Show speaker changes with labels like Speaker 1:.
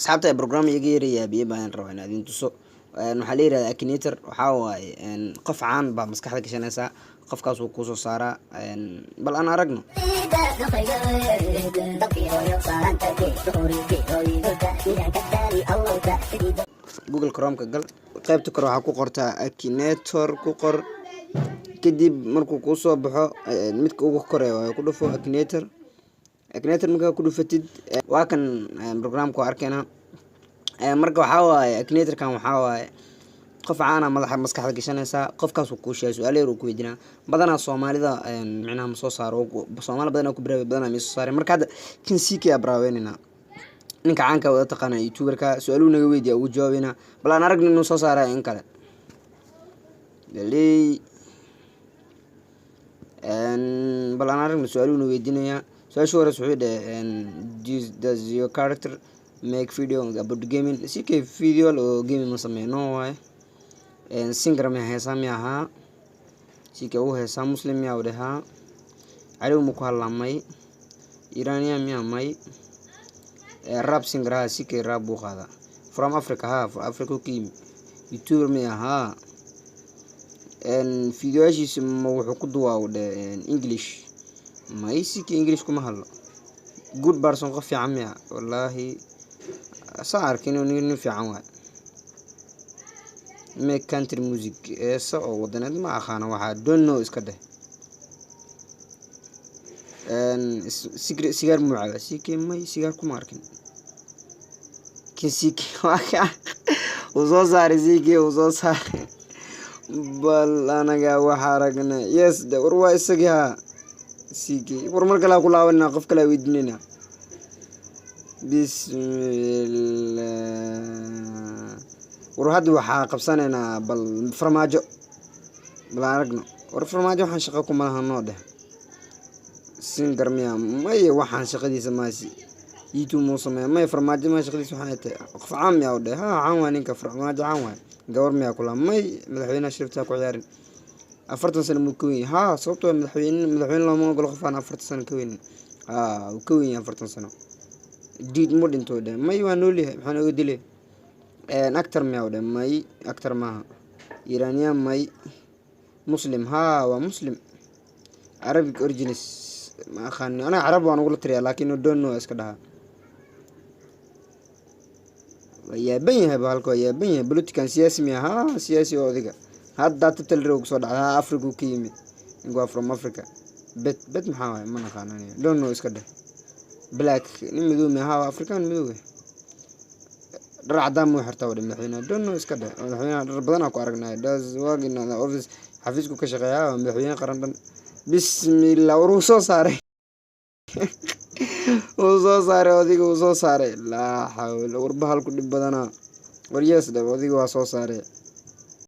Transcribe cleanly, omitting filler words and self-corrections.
Speaker 1: asxaabta program iga yareeyaa biyo baan rabaa inaad idin tuso waxaa la yiraahdaa Akinator waxaa waaye qof caan baa maskaxda gashanaysa qofkaas uu ku soo saaraa bal aan aragno Google Chrome ka gal qaybta kore waxaa ku qortaa Akinator ku qor kadib markuu ku soo baxo midka ugu koreeyo waa ku dhufo Akinator marka ku dhufatid waa kan programka arkayna marka waxaa waaye Akinator kan waxaa waaye qof caan ah madaxa maskaxda gashanaysa qofkaas uu ku sheegay su'aalo yar uu ku weydiina badanaa Soomaalida micnaha ma soo saaro Soomaali badan ku baraabay badanaa ma soo saaray marka hadda kan CK abraaweenina ninka caanka ah taqaana YouTuber-ka su'aaluhu naga weydiiya uu jawaabina bal aan aragno inuu soo saaray in kale dalay bal aan aragno su'aaluhu naga weydiinaya su'aashu hore wuxuu dhahay does your character make video about gaming CK video oo gaming ma sameeyno waaye singer ma heesaa miyaha CK uu heesaa muslim miyaa u dhahaa caliw mu ku hadlamay Iranian miyaa may rap singer ha CK rap buu qaada from Africa ha Africa kim YouTuber miyaha videoyaashiisa wuxuu ku duwaa English may CK English kuma hadlo good person qof fiican miyaa wallahi saarkin inuu fiican waay make country music oo wadaneed ma aqaan waxa don't know iska dheh sigaar mucaba CK may sigaar kuma arkin CK uu soo saaray CK uu soo saaray bal anaga waxa aragna yes de war waa isaga CK war mar kale ku laabanaa qof kale weydiinayna bismillah war hadda waxa qabsanaynaa bal farmaajo bal aragno war farmaajo waxaan shaqo ku malahanno dheh singer miya may waxaan shaqadiisa maasi YouTube mo sameeyo may farmaajo ma shaqadiisa waxaan tahay qof caan miya dheh ha caan waa ninka farmaajo caan waa gawar miya kula may madaxweynaha shirta ku ciyaarin 40 sano mu kooyin ha sababtoo madaxweyne lama ogol qof aan 40 sano kooyin uu kooyin 40 sano did mo dhinto dheh may waa noolyahay maxaan uga dilay actor miya dheh may actor ma Iranian may muslim ha waa muslim Arabic origins ma aqaan ana Arab waan ugu tiriyaa laakiin don't know iska dhaha ya bayahay balko ya bayahay political siyaasi miya ha siyaasi oo adiga hadda tatal roog soo dhacay Africa ku yimid ingo from Africa bet maxaa waay ma naqaanay don't know iska dheh black nin madow miya ha African madow dhar cadaan mu xirtaa wada madaxweynaha don't know iska dheh madaxweynaha dhar badan ku aragnay does work in the office xafiisku ka shaqeeyaa madaxweynaha qaran dhan bismillah uu soo saaray adiga uu soo saaray la hawla war bahal ku dib badana war yes adiga waa soo saaray